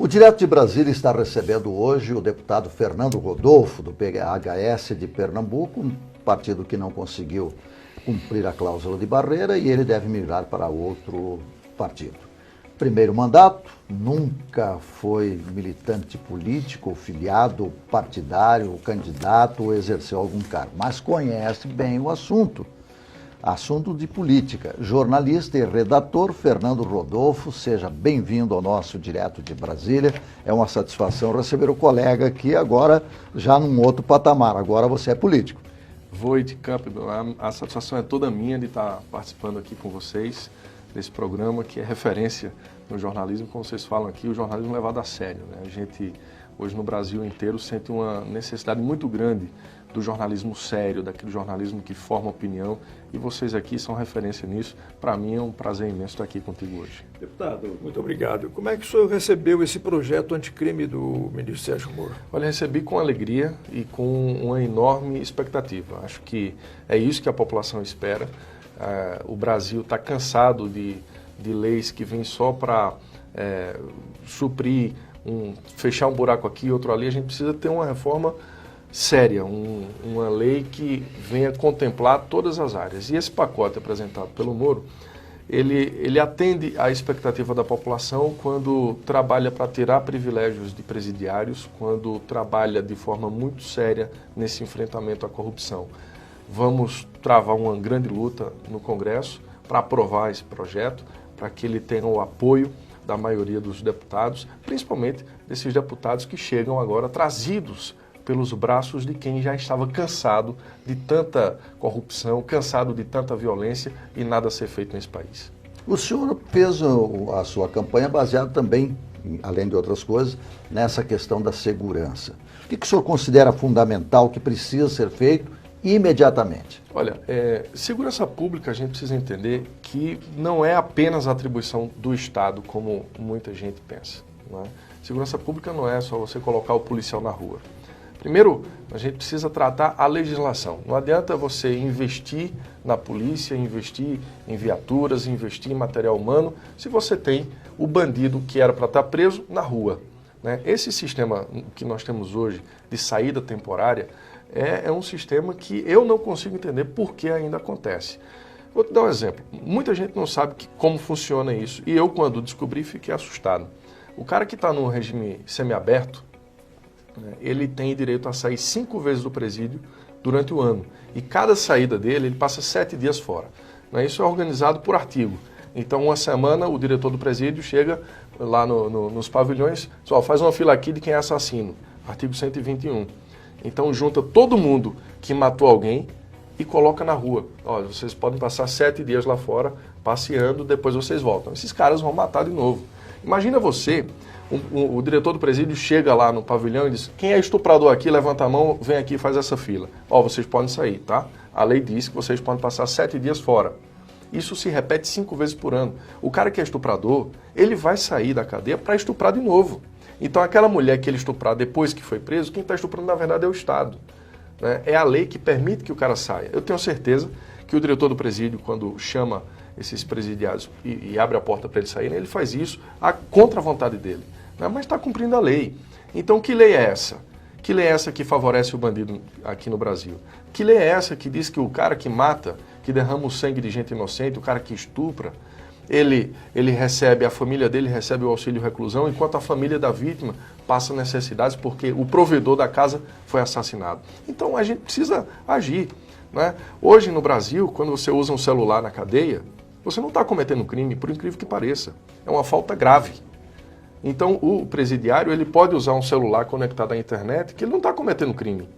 O Direto de Brasília está recebendo hoje o deputado Fernando Rodolfo, do PHS de Pernambuco, um partido que não conseguiu cumprir a cláusula de barreira e ele deve migrar para outro partido. Primeiro mandato, nunca foi militante político, filiado partidário, candidato ou exerceu algum cargo, mas conhece bem o assunto. Assunto de política. Jornalista e redator Fernando Rodolfo, seja bem-vindo ao nosso Direto de Brasília. É uma satisfação receber o colega aqui agora, já num outro patamar. Agora você é político. Voit Campbell, a satisfação é toda minha de estar participando aqui com vocês desse programa que é referência no jornalismo, como vocês falam aqui, o jornalismo levado a sério, né? A gente, hoje no Brasil inteiro, sente uma necessidade muito grande do jornalismo sério, daquele jornalismo que forma opinião, e vocês aqui são referência nisso. Para mim é um prazer imenso estar aqui contigo hoje. Deputado, muito obrigado. Como é que o senhor recebeu esse projeto anticrime do ministro Sérgio Moro? Olha, recebi com alegria e com uma enorme expectativa. Acho que é isso que a população espera. O Brasil está cansado de leis que vêm só para suprir, fechar um buraco aqui, outro ali. A gente precisa ter uma reforma séria, uma lei que venha contemplar todas as áreas. E esse pacote apresentado pelo Moro, ele atende à expectativa da população quando trabalha para tirar privilégios de presidiários, quando trabalha de forma muito séria nesse enfrentamento à corrupção. Vamos travar uma grande luta no Congresso para aprovar esse projeto, para que ele tenha o apoio da maioria dos deputados, principalmente desses deputados que chegam agora trazidos pelos braços de quem já estava cansado de tanta corrupção, cansado de tanta violência e nada a ser feito nesse país. O senhor fez a sua campanha baseada também, além de outras coisas, nessa questão da segurança. O que o senhor considera fundamental, que precisa ser feito imediatamente? Olha, segurança pública a gente precisa entender que não é apenas atribuição do Estado, como muita gente pensa, não é? Segurança pública não é só você colocar o policial na rua. Primeiro, a gente precisa tratar a legislação. Não adianta você investir na polícia, investir em viaturas, investir em material humano, se você tem o bandido que era para estar preso na rua, né? Esse sistema que nós temos hoje de saída temporária é um sistema que eu não consigo entender por que ainda acontece. Vou te dar um exemplo. Muita gente não sabe como funciona isso. E eu, quando descobri, fiquei assustado. O cara que está num regime semiaberto, ele tem direito a sair 5 vezes do presídio durante o ano. E cada saída dele, ele passa 7 dias fora. Isso é organizado por artigo. Então, uma semana, o diretor do presídio chega lá nos pavilhões, só faz uma fila aqui de quem é assassino. Artigo 121. Então, junta todo mundo que matou alguém e coloca na rua. Olha, vocês podem passar 7 dias lá fora, passeando, depois vocês voltam. Esses caras vão matar de novo. Imagina você... O diretor do presídio chega lá no pavilhão e diz: quem é estuprador aqui, levanta a mão, vem aqui e faz essa fila. Vocês podem sair, tá? A lei diz que vocês podem passar 7 dias fora. Isso se repete 5 vezes por ano. O cara que é estuprador, ele vai sair da cadeia para estuprar de novo. Então aquela mulher que ele estuprar depois que foi preso, quem está estuprando na verdade é o Estado, né? É a lei que permite que o cara saia. Eu tenho certeza que o diretor do presídio, quando chama esses presidiários e abre a porta para eles saírem, ele faz isso contra a vontade dele, né? Mas está cumprindo a lei. Então, que lei é essa? Que lei é essa que favorece o bandido aqui no Brasil? Que lei é essa que diz que o cara que mata, que derrama o sangue de gente inocente, o cara que estupra, ele recebe, a família dele recebe o auxílio reclusão, enquanto a família da vítima passa necessidades porque o provedor da casa foi assassinado. Então, a gente precisa agir, né? Hoje no Brasil, quando você usa um celular na cadeia, você não está cometendo crime, por incrível que pareça. É uma falta grave. Então, o presidiário ele pode usar um celular conectado à internet que ele não está cometendo crime.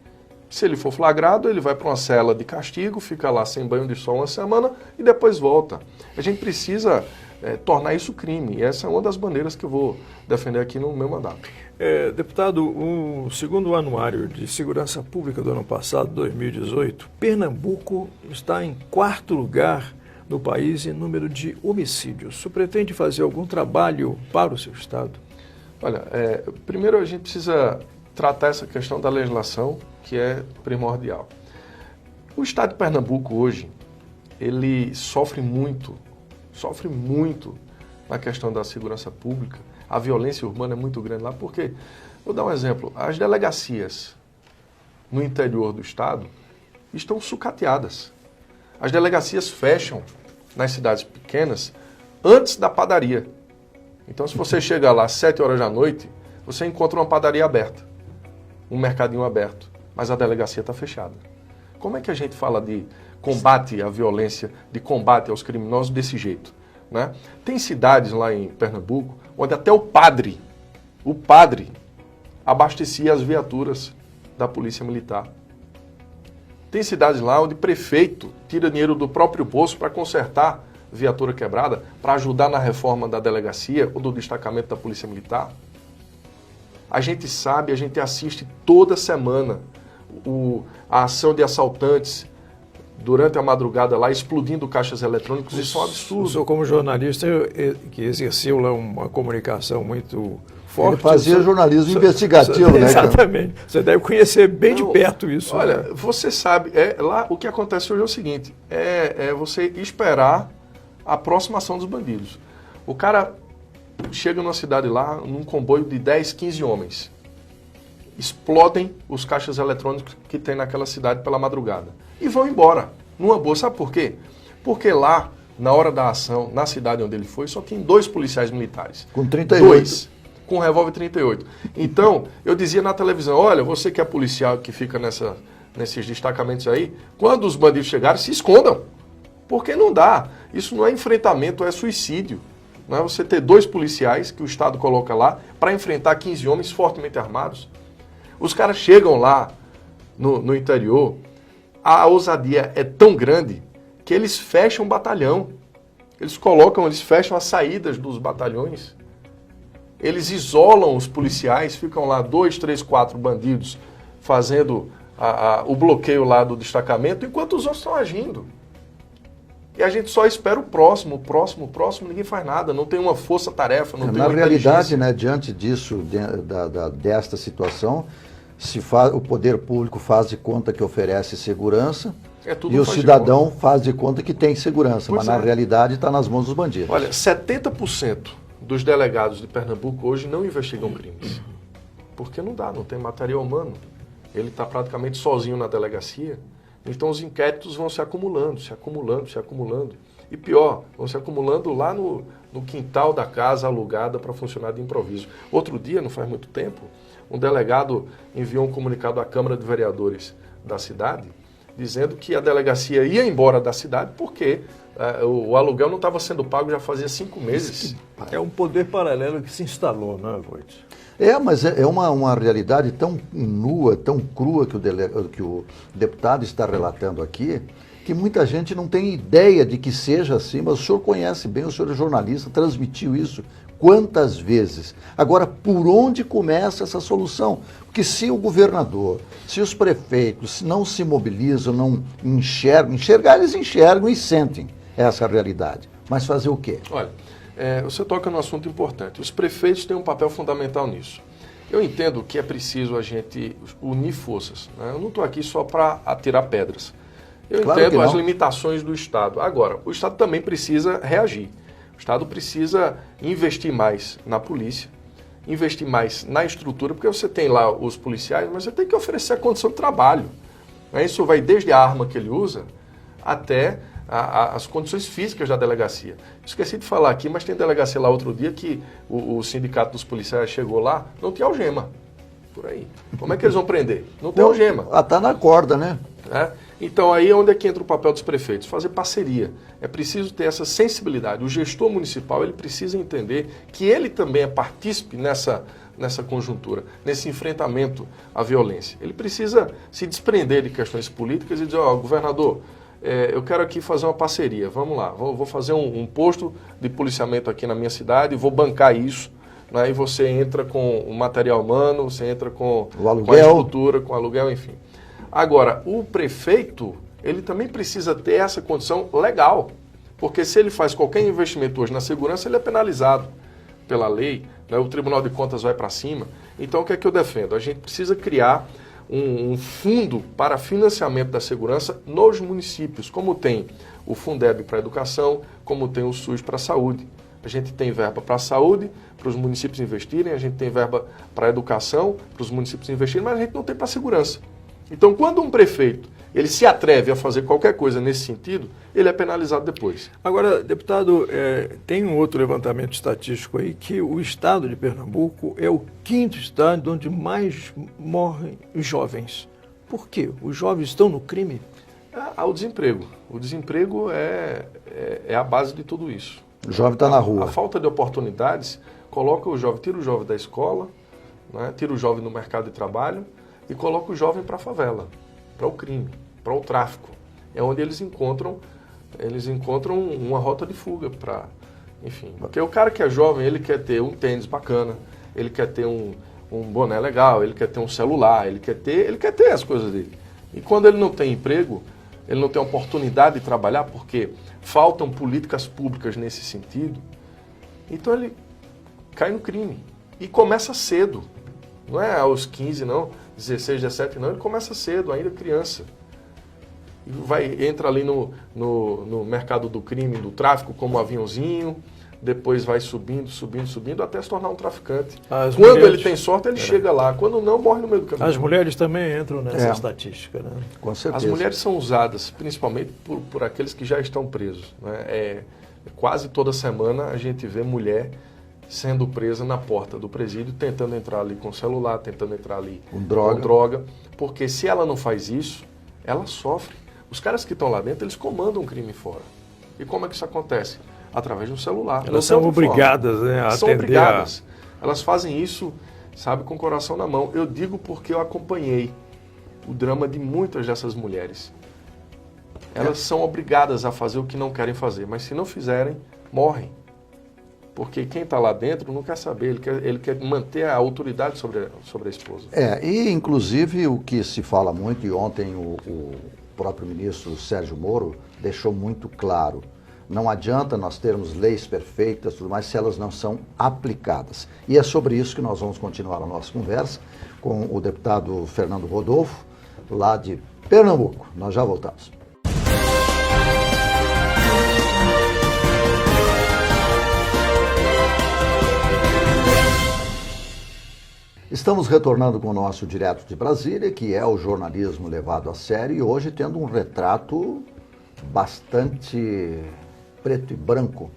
Se ele for flagrado, ele vai para uma cela de castigo, fica lá sem banho de sol uma semana e depois volta. A gente precisa tornar isso crime. E essa é uma das bandeiras que eu vou defender aqui no meu mandato. Deputado, o segundo anuário de segurança pública do ano passado, 2018, Pernambuco está em 4º lugar no país em número de homicídios. O senhor pretende fazer algum trabalho para o seu estado? Olha, primeiro a gente precisa tratar essa questão da legislação, que é primordial. O estado de Pernambuco hoje, ele sofre muito na questão da segurança pública, a violência urbana é muito grande lá, porque, vou dar um exemplo, as delegacias no interior do estado estão sucateadas. As delegacias fecham nas cidades pequenas antes da padaria. Então, se você chega lá às 7 horas da noite, você encontra uma padaria aberta, um mercadinho aberto, mas a delegacia está fechada. Como é que a gente fala de combate à violência, de combate aos criminosos desse jeito, né? Tem cidades lá em Pernambuco onde até o padre abastecia as viaturas da polícia militar. Tem cidades lá onde o prefeito tira dinheiro do próprio bolso para consertar viatura quebrada, para ajudar na reforma da delegacia ou do destacamento da polícia militar. A gente sabe, a gente assiste toda semana a ação de assaltantes durante a madrugada lá, explodindo caixas eletrônicos. Isso é um absurdo. O senhor, como jornalista, que exerceu lá uma comunicação muito forte. Ele fazia jornalismo investigativo, né? Exatamente. Você deve conhecer bem de perto isso. Olha, né? Você sabe, lá o que acontece hoje é o seguinte, é você esperar a aproximação dos bandidos. O cara chega numa cidade lá, num comboio de 10, 15 homens. Explodem os caixas eletrônicos que tem naquela cidade pela madrugada. E vão embora, numa boa. Sabe por quê? Porque lá, na hora da ação, na cidade onde ele foi, só tem 2 policiais militares. Com 38. 2, com revólver 38. Então, eu dizia na televisão, olha, você que é policial que fica nesses destacamentos aí, quando os bandidos chegarem, se escondam. Porque não dá. Isso não é enfrentamento, é suicídio. Não é você ter 2 policiais que o Estado coloca lá para enfrentar 15 homens fortemente armados. Os caras chegam lá no interior, a ousadia é tão grande que eles fecham o batalhão. Eles fecham as saídas dos batalhões. Eles isolam os policiais, ficam lá 2, 3, 4 bandidos fazendo o bloqueio lá do destacamento, enquanto os outros estão agindo. E a gente só espera o próximo, ninguém faz nada, não tem uma força-tarefa, não tem uma inteligência. Na realidade, né, diante disso, desta situação, o poder público faz de conta que oferece segurança e o cidadão faz de conta que tem segurança, mas na realidade está nas mãos dos bandidos. Olha, 70% dos delegados de Pernambuco hoje não investigam crimes, porque não dá, não tem material humano. Ele está praticamente sozinho na delegacia. Então os inquéritos vão se acumulando. E pior, vão se acumulando lá no quintal da casa alugada para funcionar de improviso. Outro dia, não faz muito tempo, um delegado enviou um comunicado à Câmara de Vereadores da cidade, dizendo que a delegacia ia embora da cidade porque o aluguel não estava sendo pago já fazia 5 meses. É um poder paralelo que se instalou, não é, Voit? Mas é uma realidade tão nua, tão crua que o deputado está relatando aqui, que muita gente não tem ideia de que seja assim, mas o senhor conhece bem, o senhor é jornalista, transmitiu isso quantas vezes. Agora, por onde começa essa solução? Porque se o governador, se os prefeitos não se mobilizam, não enxergar eles enxergam e sentem essa realidade. Mas fazer o quê? Olha, você toca num assunto importante. Os prefeitos têm um papel fundamental nisso. Eu entendo que é preciso a gente unir forças, né? Eu não estou aqui só para atirar pedras. Eu entendo as limitações do Estado. Agora, o Estado também precisa reagir. O Estado precisa investir mais na polícia, investir mais na estrutura, porque você tem lá os policiais, mas você tem que oferecer a condição de trabalho. Isso vai desde a arma que ele usa até as condições físicas da delegacia. Esqueci de falar aqui, mas tem delegacia lá outro dia que o sindicato dos policiais chegou lá, não tinha algema. Por aí. Como é que eles vão prender? Não tem algema. Está na corda, né? Então aí é onde é que entra o papel dos prefeitos, fazer parceria. É preciso ter essa sensibilidade. O gestor municipal ele precisa entender que ele também é partícipe nessa conjuntura, nesse enfrentamento à violência. Ele precisa se desprender de questões políticas e dizer, governador, eu quero aqui fazer uma parceria, vamos lá, vou fazer um posto de policiamento aqui na minha cidade, vou bancar isso, né, e você entra com o material humano, você entra com a estrutura, com o aluguel, enfim. Agora, o prefeito, ele também precisa ter essa condição legal, porque se ele faz qualquer investimento hoje na segurança, ele é penalizado pela lei, né, o Tribunal de Contas vai para cima. Então, o que é que eu defendo? A gente precisa criar um fundo para financiamento da segurança nos municípios, como tem o Fundeb para a educação, como tem o SUS para a saúde. A A gente tem verba para a saúde, para os municípios investirem, a gente tem verba para a educação, para os municípios investirem, mas a gente não tem para a segurança. Então, quando um prefeito ele se atreve a fazer qualquer coisa nesse sentido, ele é penalizado depois. Agora, deputado, tem um outro levantamento estatístico aí que o estado de Pernambuco é o 5º estado onde mais morrem jovens. Por quê? Os jovens estão no crime? Há o desemprego. O desemprego é a base de tudo isso. O jovem está na rua. A falta de oportunidades coloca o jovem, tira o jovem da escola, né, tira o jovem do mercado de trabalho e coloca o jovem para a favela, para o crime, para o tráfico. É onde eles encontram uma rota de fuga para, enfim. Porque o cara que é jovem, ele quer ter um tênis bacana, ele quer ter um boné legal, ele quer ter um celular, ele quer ter as coisas dele. E quando ele não tem emprego, ele não tem oportunidade de trabalhar porque faltam políticas públicas nesse sentido, então ele cai no crime. E começa cedo. Não é aos 15, não, 16, 17, não. Ele começa cedo, ainda criança. E entra ali no mercado do crime, do tráfico, como aviãozinho, depois vai subindo, até se tornar um traficante. Quando ele tem sorte, ele chega lá. Quando não, morre no meio do caminho. As mulheres também entram nessa estatística, né? Com certeza. As mulheres são usadas, principalmente por aqueles que já estão presos, né? Quase toda semana a gente vê mulher sendo presa na porta do presídio, tentando entrar ali com celular, tentando entrar ali com droga. Porque se ela não faz isso, ela sofre. Os caras que estão lá dentro, eles comandam o crime fora. E como é que isso acontece? Através de um celular. Elas são obrigadas, né, a são atender obrigadas. Elas fazem isso, sabe, com o coração na mão. Eu digo porque eu acompanhei o drama de muitas dessas mulheres. Elas são obrigadas a fazer o que não querem fazer, mas se não fizerem, morrem. Porque quem está lá dentro não quer saber, ele quer manter a autoridade sobre a esposa. E inclusive o que se fala muito, e ontem o próprio ministro Sérgio Moro deixou muito claro, não adianta nós termos leis perfeitas, tudo mais, se elas não são aplicadas. E é sobre isso que nós vamos continuar a nossa conversa com o deputado Fernando Rodolfo, lá de Pernambuco. Nós já voltamos. Estamos retornando com o nosso Direto de Brasília, que é o jornalismo levado a sério, e hoje tendo um retrato bastante preto e branco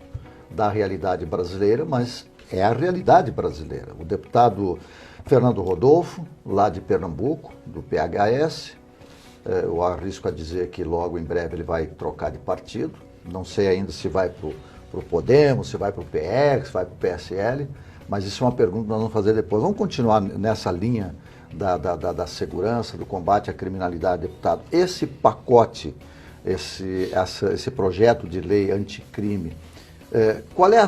da realidade brasileira, mas é a realidade brasileira. O deputado Fernando Rodolfo, lá de Pernambuco, do PHS, eu arrisco a dizer que logo em breve ele vai trocar de partido, não sei ainda se vai para o Podemos, se vai para o PL, se vai para o PSL, mas isso é uma pergunta que nós vamos fazer depois. Vamos continuar nessa linha da segurança, do combate à criminalidade, deputado. Esse pacote, esse projeto de lei anticrime, qual é,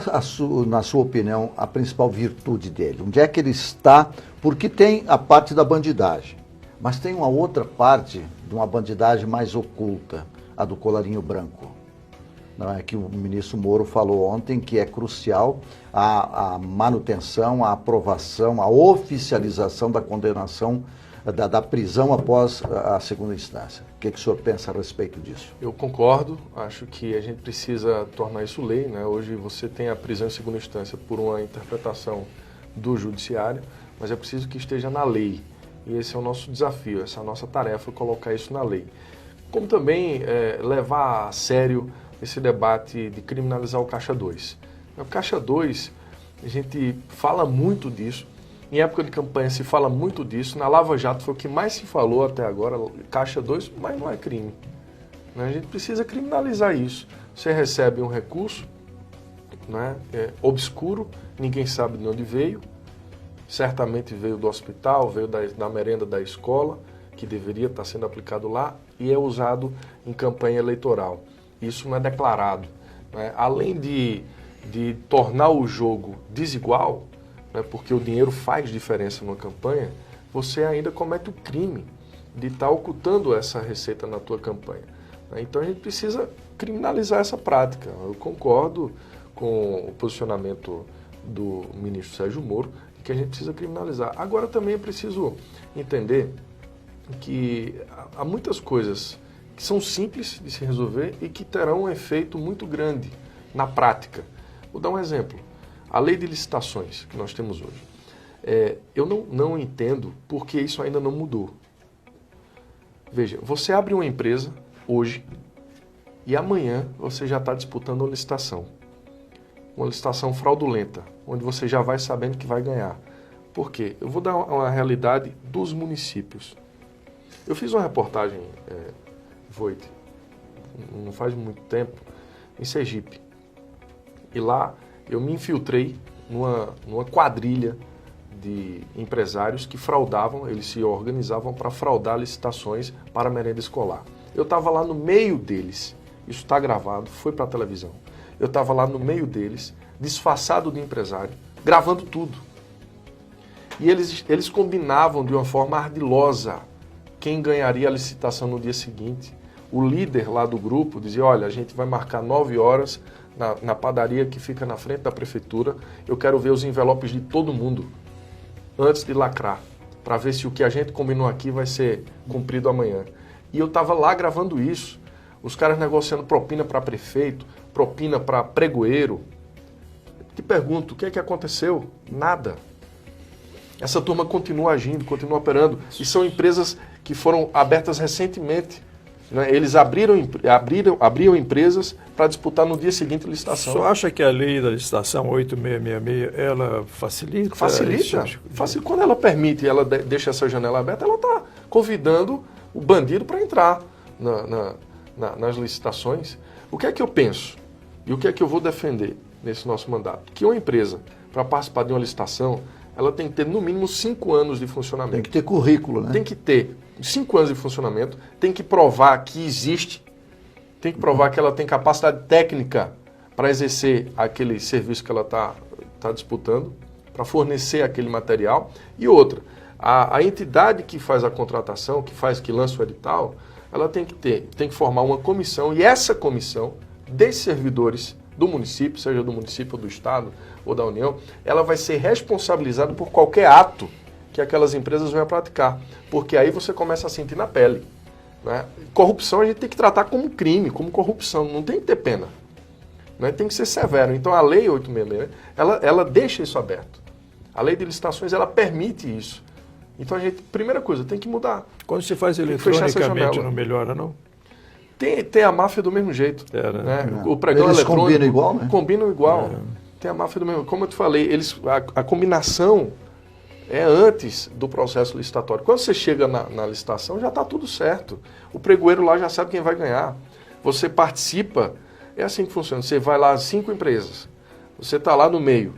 na sua opinião, a principal virtude dele? Onde é que ele está? Porque tem a parte da bandidagem, mas tem uma outra parte de uma bandidagem mais oculta, a do colarinho branco. Não é que o ministro Moro falou ontem que é crucial a manutenção, a aprovação, a oficialização da condenação, da prisão após a segunda instância. O que o senhor pensa a respeito disso? Eu concordo, acho que a gente precisa tornar isso lei, né? Hoje você tem a prisão em segunda instância por uma interpretação do judiciário, mas é preciso que esteja na lei. E esse é o nosso desafio, essa é a nossa tarefa, colocar isso na lei. Como também levar a sério esse debate de criminalizar o Caixa 2. O Caixa 2, a gente fala muito disso, em época de campanha se fala muito disso, na Lava Jato foi o que mais se falou até agora, Caixa 2, mas não é crime. A gente precisa criminalizar isso. Você recebe um recurso, né, obscuro, ninguém sabe de onde veio, certamente veio do hospital, veio da merenda da escola, que deveria estar sendo aplicado lá, e é usado em campanha eleitoral. Isso não é declarado. Né? Além de tornar o jogo desigual, né, porque o dinheiro faz diferença numa campanha, você ainda comete o crime de estar ocultando essa receita na tua campanha. Né? Então a gente precisa criminalizar essa prática. Eu concordo com o posicionamento do ministro Sérgio Moro, que a gente precisa criminalizar. Agora também é preciso entender que há muitas coisas que são simples de se resolver e que terão um efeito muito grande na prática. Vou dar um exemplo. A lei de licitações que nós temos hoje. Eu não entendo por que isso ainda não mudou. Veja, você abre uma empresa hoje e amanhã você já está disputando uma licitação. Uma licitação fraudulenta, onde você já vai sabendo que vai ganhar. Por quê? Eu vou dar uma realidade dos municípios. Eu fiz uma reportagem, Voit, não faz muito tempo, em Sergipe. E lá eu me infiltrei numa quadrilha de empresários que fraudavam, eles se organizavam para fraudar licitações para a merenda escolar. Eu estava lá no meio deles, isso está gravado, foi para a televisão. Eu estava lá no meio deles, disfarçado de empresário, gravando tudo. E eles combinavam de uma forma ardilosa quem ganharia a licitação no dia seguinte. O líder lá do grupo dizia, olha, a gente vai marcar 9 horas na padaria que fica na frente da prefeitura, eu quero ver os envelopes de todo mundo antes de lacrar, para ver se o que a gente combinou aqui vai ser cumprido amanhã. E eu estava lá gravando isso, os caras negociando propina para prefeito, propina para pregoeiro. Te pergunto, o que é que aconteceu? Nada. Essa turma continua agindo, continua operando, e são empresas que foram abertas recentemente. Eles abriam empresas para disputar no dia seguinte a licitação. Só acha que a lei da licitação 8666, ela facilita? Facilita. Quando ela permite, ela deixa essa janela aberta, ela está convidando o bandido para entrar nas licitações. O que é que eu penso? E o que é que eu vou defender nesse nosso mandato? Que uma empresa, para participar de uma licitação, ela tem que ter no mínimo 5 anos de funcionamento. Tem que ter currículo, né? Tem que ter 5 anos de funcionamento, tem que provar que existe, tem que provar que ela tem capacidade técnica para exercer aquele serviço que ela está disputando, para fornecer aquele material. E outra, a entidade que faz a contratação, que lança o edital, ela tem que formar uma comissão, e essa comissão desses servidores do município, seja do município ou do estado ou da União, ela vai ser responsabilizada por qualquer ato que aquelas empresas venham a praticar, porque aí você começa a sentir na pele. Né? Corrupção a gente tem que tratar como crime, como corrupção, não tem que ter pena. Né? Tem que ser severo. Então a lei 866, ela deixa isso aberto. A lei de licitações, ela permite isso. Então a gente, primeira coisa, tem que mudar. Quando se faz eletronicamente, não melhora, não? Tem a máfia do mesmo jeito. Né? O pregão eles eletrônico... combinam igual, né? Combinam igual. Tem a máfia do mesmo... Como eu te falei, a combinação é antes do processo licitatório. Quando você chega na licitação, já está tudo certo. O pregoeiro lá já sabe quem vai ganhar. Você participa, é assim que funciona. Você vai lá, 5 empresas. Você está lá no meio.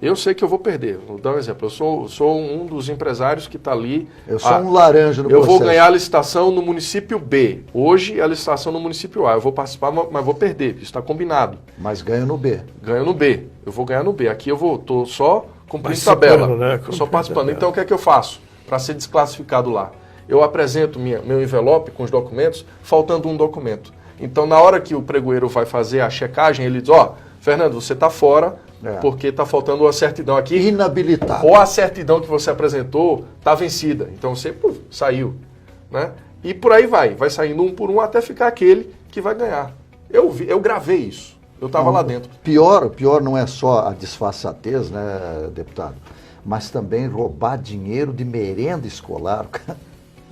Eu sei que eu vou perder. Vou dar um exemplo. Eu sou um dos empresários que está ali. Eu sou um laranja no processo. Eu vou ganhar a licitação no município B. Hoje, a licitação no município A. Eu vou participar, mas vou perder. Isso está combinado. Mas ganho no B. Ganho no B. Eu vou ganhar no B. Aqui eu estou só cumprindo tabela. Né? Só participando. Então, o que é que eu faço para ser desclassificado lá? Eu apresento meu envelope com os documentos, faltando um documento. Então, na hora que o pregoeiro vai fazer a checagem, ele diz, Fernando, você está fora, porque está faltando uma certidão aqui. Inabilitado. Ou a certidão que você apresentou está vencida. Então você saiu. Né? E por aí vai saindo um por um até ficar aquele que vai ganhar. Eu gravei isso. Eu estava lá dentro. Pior não é só a disfarçatez, né, deputado? Mas também roubar dinheiro de merenda escolar.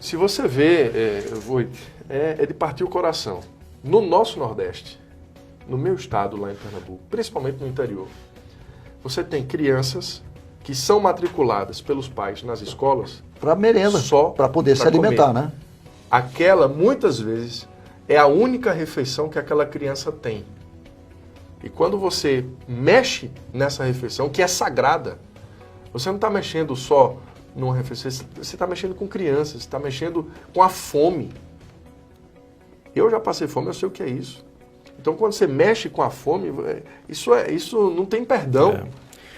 Se você vê, Voit, é de partir o coração. No nosso Nordeste, no meu estado lá em Pernambuco, principalmente no interior, você tem crianças que são matriculadas pelos pais nas escolas para merenda, só para poder se alimentar, né? Aquela, muitas vezes, é a única refeição que aquela criança tem. E quando você mexe nessa refeição, que é sagrada, você não está mexendo só numa refeição, você está mexendo com crianças, você está mexendo com a fome. Eu já passei fome, eu sei o que é isso. Então, quando você mexe com a fome, isso não tem perdão.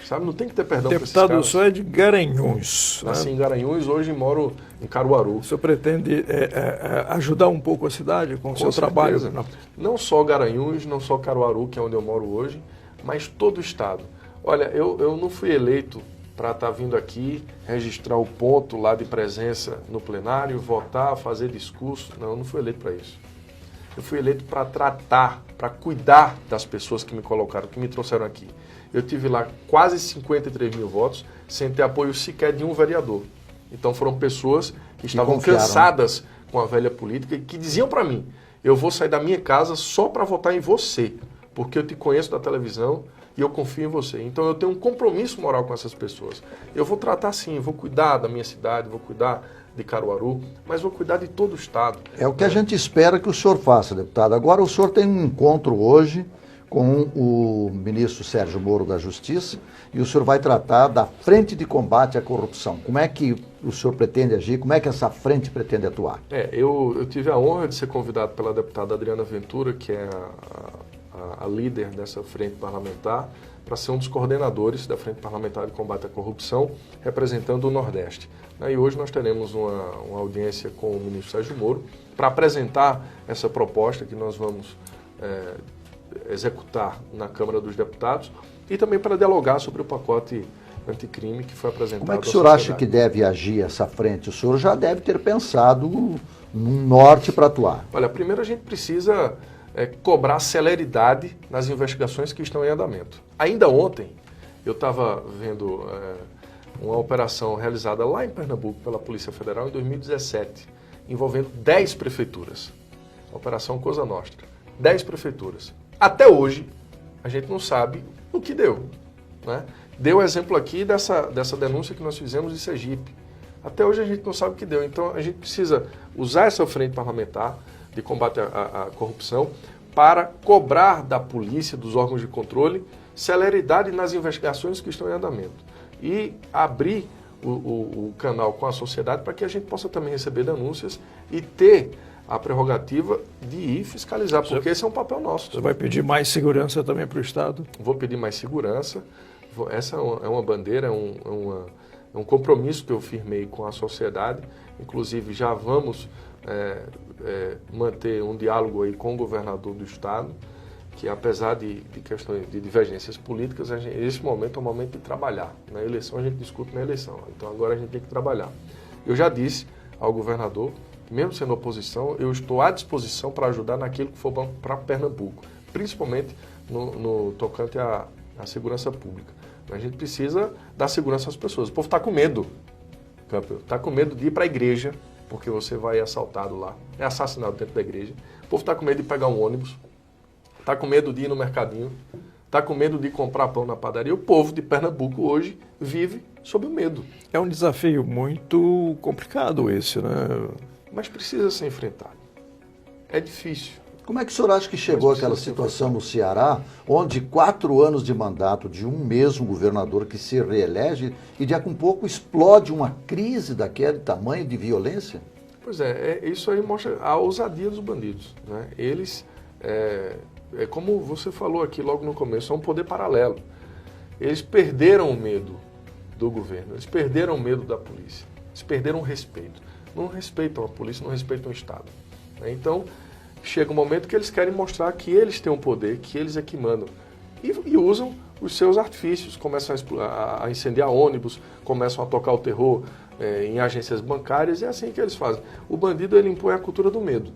Sabe? Não tem que ter perdão para esses caras. Deputado, o senhor é de Garanhuns. Nasci em Garanhuns, hoje moro em Caruaru. O senhor pretende ajudar um pouco a cidade com o seu trabalho? Não só Garanhuns, não só Caruaru, que é onde eu moro hoje, mas todo o estado. Olha, eu não fui eleito para estar vindo aqui, registrar o ponto lá de presença no plenário, votar, fazer discurso. Não, eu não fui eleito para isso. Eu fui eleito para tratar, para cuidar das pessoas que me colocaram, que me trouxeram aqui. Eu tive lá quase 53 mil votos, sem ter apoio sequer de um vereador. Então foram pessoas que estavam cansadas com a velha política e que diziam para mim, eu vou sair da minha casa só para votar em você, porque eu te conheço da televisão e eu confio em você. Então eu tenho um compromisso moral com essas pessoas. Eu vou tratar sim, vou cuidar da minha cidade, vou cuidar de Caruaru, mas vou cuidar de todo o Estado. É o que a gente espera que o senhor faça, deputado. Agora o senhor tem um encontro hoje com o ministro Sérgio Moro da Justiça e o senhor vai tratar da frente de combate à corrupção. Como é que o senhor pretende agir? Como é que essa frente pretende atuar? Eu tive a honra de ser convidado pela deputada Adriana Ventura, que é a líder dessa frente parlamentar, para ser um dos coordenadores da Frente Parlamentar de Combate à Corrupção, representando o Nordeste. E hoje nós teremos uma audiência com o ministro Sérgio Moro para apresentar essa proposta que nós vamos executar na Câmara dos Deputados e também para dialogar sobre o pacote anticrime que foi apresentado. Como é que o senhor acha que deve agir essa frente? O senhor já deve ter pensado num norte para atuar. Olha, primeiro a gente precisa cobrar celeridade nas investigações que estão em andamento. Ainda ontem, eu estava vendo uma operação realizada lá em Pernambuco pela Polícia Federal em 2017, envolvendo 10 prefeituras. A Operação Cosa Nostra. 10 prefeituras. Até hoje, a gente não sabe o que deu. Né? Deu exemplo aqui dessa denúncia que nós fizemos de Sergipe. Até hoje a gente não sabe o que deu. Então a gente precisa usar essa frente parlamentar de combate à corrupção para cobrar da polícia, dos órgãos de controle, celeridade nas investigações que estão em andamento. E abrir o canal com a sociedade para que a gente possa também receber denúncias e ter a prerrogativa de ir fiscalizar, porque esse é um papel nosso. Você vai pedir mais segurança também para o Estado? Vou pedir mais segurança. Essa é uma bandeira, é um compromisso que eu firmei com a sociedade. Inclusive, já vamos manter um diálogo aí com o governador do Estado, que apesar de questões de divergências políticas, esse momento é um momento de trabalhar. Na eleição a gente discute na eleição, então agora a gente tem que trabalhar. Eu já disse ao governador, mesmo sendo oposição, eu estou à disposição para ajudar naquilo que for para Pernambuco, principalmente no tocante à segurança pública. A gente precisa dar segurança às pessoas. O povo está com medo, está com medo de ir para a igreja, porque você vai assaltado lá, é assassinado dentro da igreja. O povo está com medo de pegar um ônibus, está com medo de ir no mercadinho, está com medo de comprar pão na padaria. O povo de Pernambuco hoje vive sob o medo. É um desafio muito complicado esse, né? Mas precisa ser enfrentado. É difícil. Como é que o senhor acha que chegou àquela situação no Ceará, onde 4 anos de mandato de um mesmo governador que se reelege e de a com pouco explode uma crise daquele tamanho de violência? Pois isso aí mostra a ousadia dos bandidos. Né? Eles, como você falou aqui logo no começo, é um poder paralelo. Eles perderam o medo do governo, eles perderam o medo da polícia, eles perderam o respeito. Não respeitam a polícia, não respeitam o Estado. Né? Então, chega um momento que eles querem mostrar que eles têm um poder, que eles é que mandam. E usam os seus artifícios, começam a incendiar ônibus, começam a tocar o terror em agências bancárias, e é assim que eles fazem. O bandido, ele impõe a cultura do medo.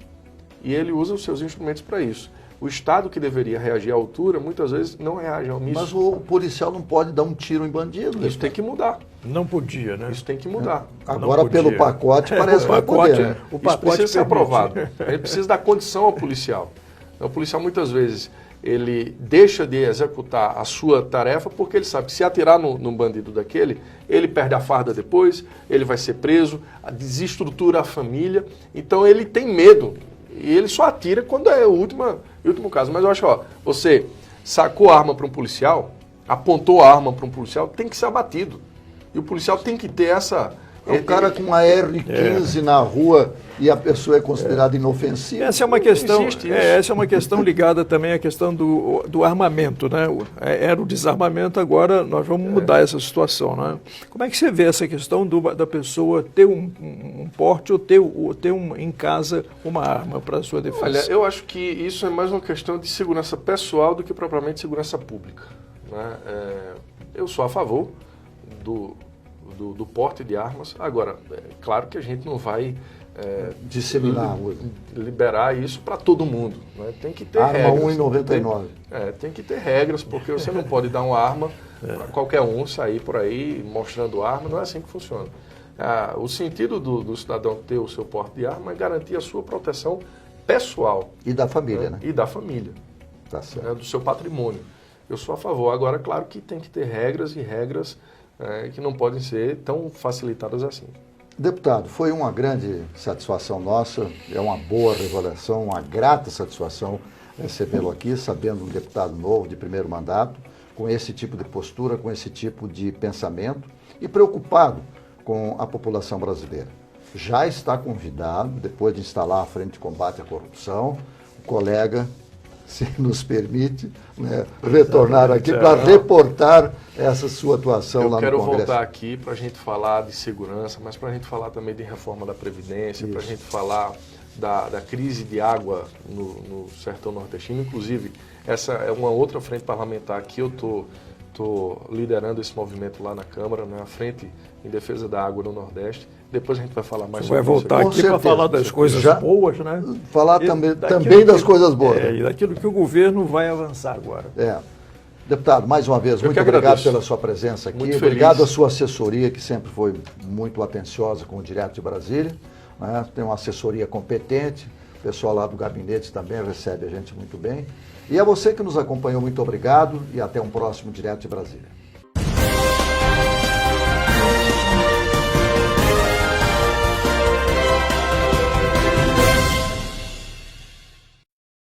E ele usa os seus instrumentos para isso. O Estado, que deveria reagir à altura, muitas vezes não reage ao Mas o policial não pode dar um tiro em bandido. Isso tem que mudar. Não podia, né? Isso tem que mudar. Agora, pelo pacote, parece que vai poder. Né? O Isso pacote precisa ser permite. aprovado. A gente precisa dar condição ao policial. O policial, muitas vezes, ele deixa de executar a sua tarefa porque ele sabe que se atirar num bandido daquele, ele perde a farda depois, ele vai ser preso, desestrutura a família. Então, ele tem medo. E ele só atira quando é o último caso. Mas eu acho, você sacou a arma para um policial, apontou a arma para um policial, tem que ser abatido. E o policial tem que ter essa... O cara com uma R15 na rua e a pessoa é considerada inofensiva. Essa é uma questão, existe isso. essa é uma questão ligada também à questão do armamento, né? Era o desarmamento, agora nós vamos mudar essa situação, né? Como é que você vê essa questão da pessoa ter um porte ou ter em casa uma arma para a sua defesa? Olha, eu acho que isso é mais uma questão de segurança pessoal do que propriamente segurança pública. Né? Eu sou a favor do porte de armas. Agora, é claro que a gente não vai Disseminar, liberar isso para todo mundo. Né? Tem que ter arma regras. R$1,99. Tem que ter regras, porque você não pode dar uma arma para qualquer um sair por aí mostrando arma, não é assim que funciona. O sentido do cidadão ter o seu porte de arma é garantir a sua proteção pessoal. E da família, né? E da família. Tá certo. Né? Do seu patrimônio. Eu sou a favor. Agora, claro que tem que ter regras e regras que não podem ser tão facilitadas assim. Deputado, foi uma grande satisfação nossa, é uma boa recordação, uma grata satisfação recebê-lo aqui, sabendo um deputado novo de primeiro mandato, com esse tipo de postura, com esse tipo de pensamento e preocupado com a população brasileira. Já está convidado, depois de instalar a Frente de Combate à Corrupção, o colega, se nos permite, né, retornar aqui para reportar essa sua atuação lá no Congresso. Eu quero voltar aqui para a gente falar de segurança, mas para a gente falar também de reforma da Previdência, para a gente falar da crise de água no sertão nordestino. Inclusive, essa é uma outra frente parlamentar que eu estou liderando esse movimento lá na Câmara, né, a Frente em Defesa da Água no Nordeste. Depois a gente vai falar mais sobre isso. Vai voltar aqui para falar das coisas boas, né? Falar também das coisas boas. E daquilo que o governo vai avançar agora. Deputado, mais uma vez, muito obrigado pela sua presença aqui. Muito obrigado feliz. à sua assessoria, que sempre foi muito atenciosa com o Direto de Brasília. Né? Tem uma assessoria competente, o pessoal lá do gabinete também recebe a gente muito bem. E a você que nos acompanhou, muito obrigado e até um próximo Direto de Brasília.